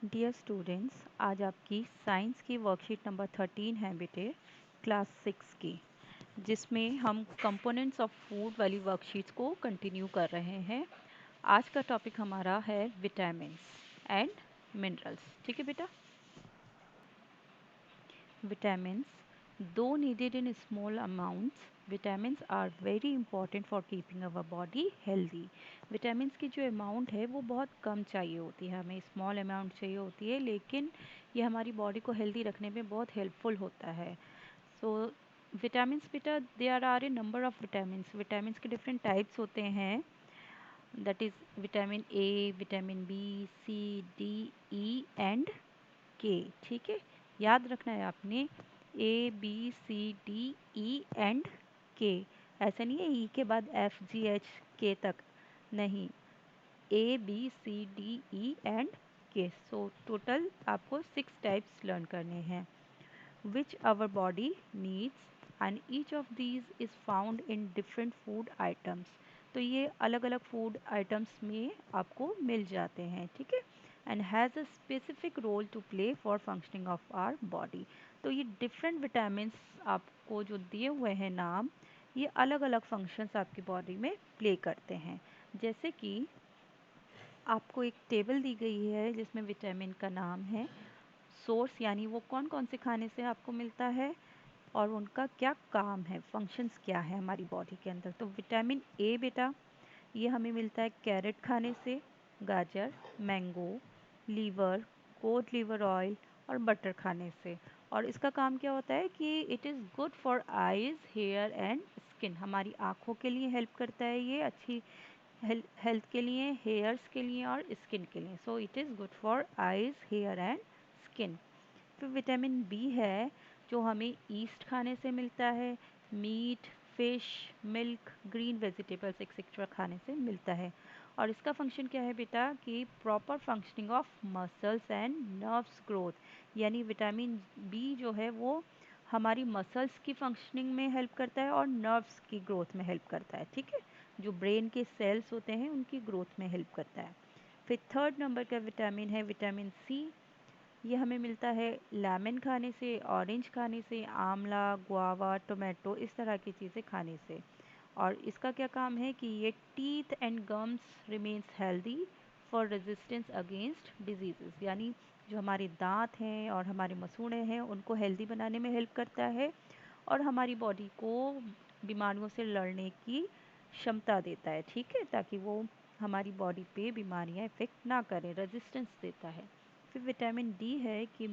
Dear students, आज आपकी science की वर्कशीट नंबर 13 है बेटे, क्लास 6 की, जिसमें हम कंपोनेंट्स ऑफ फूड वाली वर्कशीट्स को कंटिन्यू कर रहे हैं। आज का टॉपिक हमारा है विटामिन्स एंड मिनरल्स। ठीक है बेटा। Vitamins, though needed in small amounts, vitamins are very important for keeping our body healthy. Vitamins की जो अमाउंट है वो बहुत कम चाहिए होती है, हमें स्मॉल अमाउंट चाहिए होती है, लेकिन ये हमारी बॉडी को हेल्दी रखने में बहुत हेल्पफुल होता है। सो विटामिन्स बेटा, there are a number of vitamins. Vitamins के डिफरेंट टाइप्स होते हैं, that is vitamin A, vitamin B, C, D, E and K. ठीक है, याद रखना है आपने, A B C D E and K. ऐसा नहीं है ई के बाद एफ जी एच के तक, नहीं, A B C D E and K. So total आपको 6 टाइप्स लर्न करने हैं which our body needs, and each of these is found in different food items. तो ये अलग अलग फूड आइटम्स में आपको मिल जाते हैं। ठीक है, and has a specific role to play for functioning of our body. तो ये डिफरेंट विटामिन्स आपको जो दिए हुए हैं नाम, ये अलग अलग फंक्शंस आपकी बॉडी में प्ले करते हैं। जैसे कि आपको एक टेबल दी गई है जिसमें विटामिन का नाम है, सोर्स यानी वो कौन कौन से खाने से आपको मिलता है और उनका क्या काम है, फंक्शंस क्या है हमारी बॉडी के अंदर। तो विटामिन ए बेटा, ये हमें मिलता है कैरेट खाने से, गाजर, mango, liver, cod liver oil और बटर खाने से। और इसका काम क्या होता है कि it is good for eyes, hair and skin. हमारी आँखों के लिए हेल्प करता है ये, अच्छी हेल्थ के लिए, हेयर्स के लिए और स्किन के लिए। So it is good for eyes, hair and skin. फिर विटामिन बी है जो हमें ईस्ट खाने से मिलता है, meat, fish, milk, green vegetables etcetera खाने से मिलता है। और इसका फंक्शन क्या है बेटा कि proper functioning of muscles and nerves growth. यानी विटामिन बी जो है वो हमारी मसल्स की फंक्शनिंग में हेल्प करता है और नर्व्स की ग्रोथ में हेल्प करता है। ठीक है, जो ब्रेन के सेल्स होते हैं उनकी ग्रोथ में हेल्प करता है। फिर थर्ड नंबर का विटामिन है विटामिन सी। ये हमें मिलता है लेमन खाने से, ऑरेंज खाने से, आंवला, गुआवा, टोमेटो, इस तरह की चीज़ें खाने से। और इसका क्या काम है कि ये teeth and gums remains healthy for resistance against disease. यानी जो हमारे दांत हैं और हमारे मसूड़े हैं उनको हेल्दी बनाने में हेल्प करता है और हमारी बॉडी को बीमारियों से लड़ने की क्षमता देता है। ठीक है, ताकि वो हमारी बॉडी पे बीमारियां इफ़ेक्ट ना करें, रेजिस्टेंस देता है। फिर विटामिन डी है कि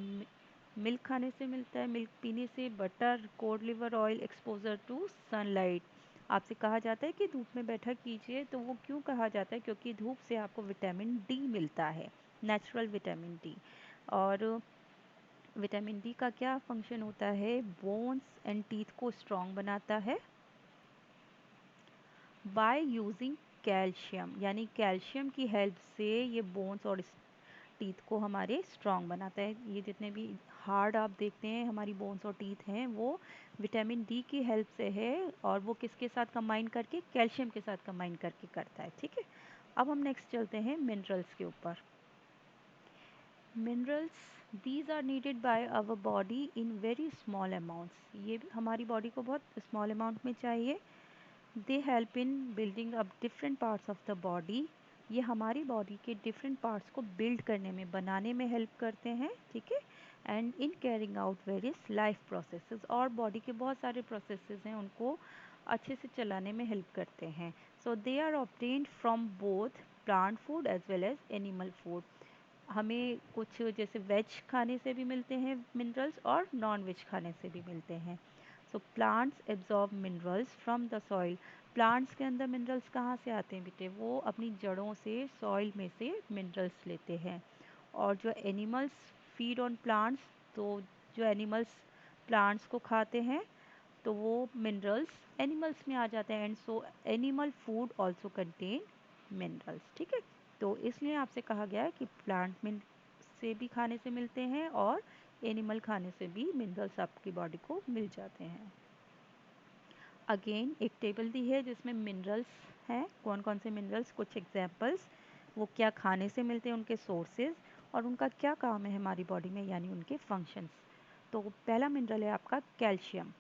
मिल्क खाने से मिलता है, मिल्क पीने से, butter, cod liver oil, exposure to sunlight. आपसे कहा जाता है कि धूप में बैठा कीजिए, तो वो क्यों कहा जाता है? क्योंकि धूप से आपको विटामिन डी मिलता है, नेचुरल विटामिन डी। और विटामिन डी का क्या फंक्शन होता है? बोन्स एंड टीथ को स्ट्रॉन्ग बनाता है बाय यूजिंग कैल्शियम। यानी कैल्शियम की हेल्प से ये बोन्स और टीथ को हमारे स्ट्रॉन्ग बनाता है। ये जितने भी हार्ड आप देखते हैं हमारी बोन्स और टीथ हैं, वो विटामिन डी की हेल्प से है। और वो किसके साथ कंबाइन करके? कैल्शियम के साथ कंबाइन करके करता है। ठीक है, अब हम नेक्स्ट चलते हैं मिनरल्स के ऊपर। Minerals, these are needed by our body in very small amounts. ये हमारी बॉडी को बहुत स्मॉल अमाउंट में चाहिए। They help in building up different parts of the body. ये हमारी बॉडी के डिफरेंट पार्ट्स को बिल्ड करने में, बनाने में हेल्प करते हैं। ठीक है, and in carrying out various life processes. और बॉडी के बहुत सारे प्रोसेसेस हैं, उनको अच्छे से चलाने में हेल्प करते हैं। So they are obtained from both plant food as well as animal food. हमें कुछ जैसे वेज खाने से भी मिलते हैं मिनरल्स और नॉन वेज खाने से भी मिलते हैं। So plants absorb minerals from the soil. Plants के अंदर मिनरल्स कहाँ से आते हैं बेटे? वो अपनी जड़ों से, सॉइल में से मिनरल्स लेते हैं। और जो एनिमल्स फीड ऑन प्लांट्स, तो जो एनिमल्स प्लांट्स को खाते हैं तो वो मिनरल्स एनिमल्स में आ जाते हैं। And so animal food also contain minerals. ठीक है, तो इसलिए आपसे कहा गया है कि प्लांट में से भी खाने से मिलते हैं और एनिमल खाने से भी मिनरल्स आपकी बॉडी को मिल जाते हैं। अगेन एक टेबल दी है जिसमें मिनरल्स हैं, कौन कौन से मिनरल्स, कुछ एग्जांपल्स, वो क्या खाने से मिलते हैं, उनके सोर्सेज, और उनका क्या काम है हमारी बॉडी में, यानी उनके फंक्शंस। तो पहला मिनरल है आपका कैल्शियम।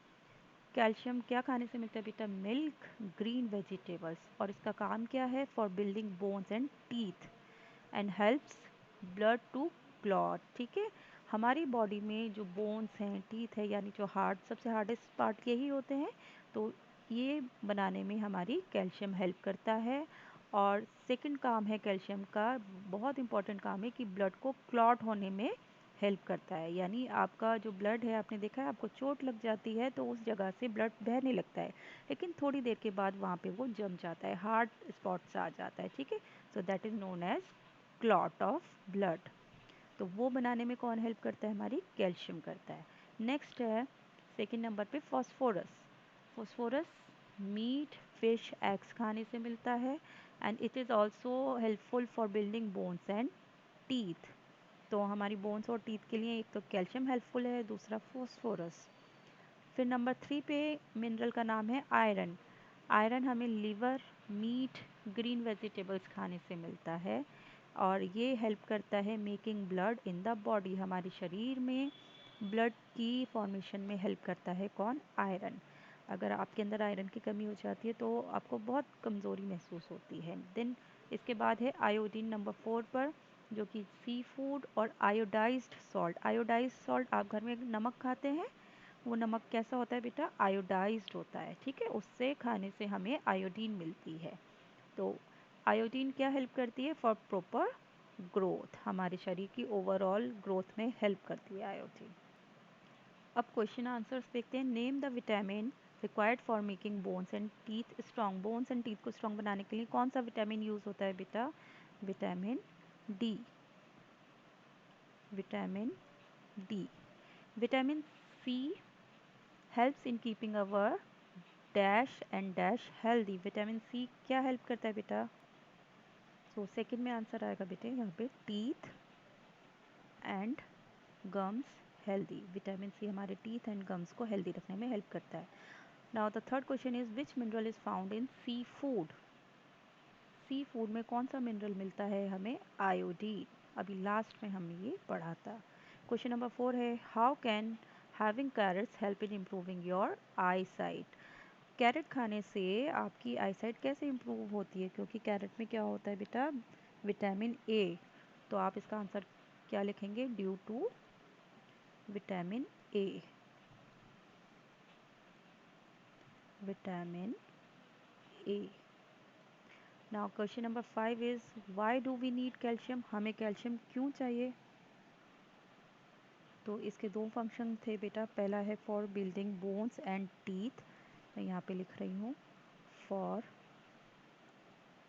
कैल्शियम क्या खाने से मिलता है बेटा? Milk, green vegetables. और इसका काम क्या है? For building bones and teeth and helps blood to clot. ठीक है, हमारी बॉडी में जो बोन्स हैं, टीथ है, यानी जो हार्ड, सबसे हार्डेस्ट पार्ट यही होते हैं, तो ये बनाने में हमारी कैल्शियम हेल्प करता है। और सेकंड काम है कैल्शियम का, बहुत इंपॉर्टेंट काम है कि ब्लड को क्लॉट होने में हेल्प करता है। यानी आपका जो ब्लड है, आपने देखा है आपको चोट लग जाती है तो उस जगह से ब्लड बहने लगता है, लेकिन थोड़ी देर के बाद वहाँ पे वो जम जाता है, हार्ड स्पॉट्स आ जाता है। ठीक है, so that is known as clot of blood. तो वो बनाने में कौन हेल्प करता है? हमारी कैल्शियम करता है। नेक्स्ट है सेकंड नंबर पे phosphorus. Phosphorus meat, fish, eggs खाने से मिलता है and it is also helpful for building bones and teeth. तो हमारी बोन्स और टीथ के लिए एक तो कैल्शियम हेल्पफुल है, दूसरा फॉस्फोरस। फिर नंबर 3 पे मिनरल का नाम है आयरन। आयरन हमें लिवर, मीट, ग्रीन वेजिटेबल्स खाने से मिलता है और ये हेल्प करता है making blood in the body. हमारे शरीर में ब्लड की फॉर्मेशन में हेल्प करता है कौन? आयरन। अगर आपके अंदर आयरन की कमी हो जाती है तो आपको बहुत कमज़ोरी महसूस होती है। देन इसके बाद है आयोडीन नंबर 4 पर, जो कि सी फूड और आयोडाइज्ड सॉल्ट। आयोडाइज्ड सॉल्ट, आप घर में नमक खाते हैं, वो नमक कैसा होता है बेटा? आयोडाइज्ड होता है। ठीक है, उससे खाने से हमें आयोडीन मिलती है। तो आयोडीन क्या हेल्प करती है? फॉर प्रॉपर ग्रोथ, हमारे शरीर की ओवरऑल ग्रोथ में हेल्प करती है आयोडीन। अब क्वेश्चन आंसर्स देखते हैं। Name the vitamin required for making bones and teeth strong. Bones and teeth को स्ट्रॉन्ग बनाने के लिए कौन सा विटामिन यूज़ होता है बेटा? Vitamin D. Vitamin D. Vitamin C helps in keeping our dash and dash healthy. Vitamin C क्या हेल्प करता है बेटा? सो सेकंड में आंसर आएगा बेटे यहाँ पे, teeth and gums healthy. Vitamin C हमारे टीथ एंड गम्स को हेल्दी रखने में हेल्प करता है। Now the third question is which mineral is found in seafood. Seafood में कौन सा मिनरल मिलता है हमें? आयोडीन। अभी लास्ट में हमने ये पढ़ा था। क्वेश्चन नंबर 4 है how can having carrots help in improving your eyesight. Carrot खाने से आपकी आईसाइट कैसे इम्प्रूव होती है? क्योंकि कैरेट में क्या होता है बेटा? Vitamin A. तो आप इसका आंसर क्या लिखेंगे? Due to vitamin A. Vitamin A. Now question number 5 is why do we need calcium. हमें कैल्शियम क्यों चाहिए? तो इसके दो फंक्शन थे बेटा। पहला है for building bones and teeth, मैं यहाँ पे लिख रही हूँ for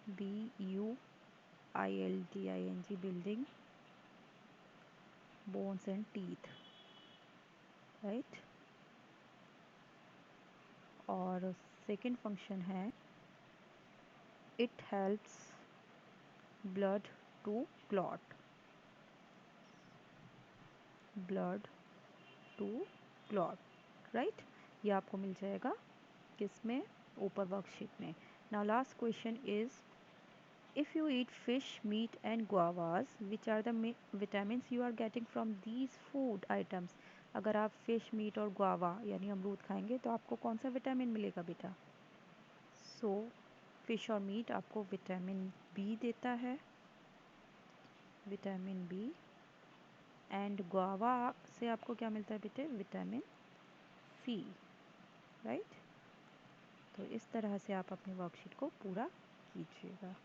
BUILDING building bones and teeth, right. और सेकंड फंक्शन है it helps blood to clot. Blood to clot, right. ये आपको मिल जाएगा किस में? ऊपर वर्कशीट में। Now last question is if you eat fish, meat and guavas, which are the vitamins you are getting from these food items। अगर आप फिश, मीट और गुआवा यानी अमरूद खाएंगे तो आपको कौन सा विटामिन मिलेगा बेटा? सो फिश और मीट आपको विटामिन बी देता है, विटामिन बी। एंड गुआवा से आपको क्या मिलता है बेटे? Vitamin C, right. तो इस तरह से आप अपनी वर्कशीट को पूरा कीजिएगा।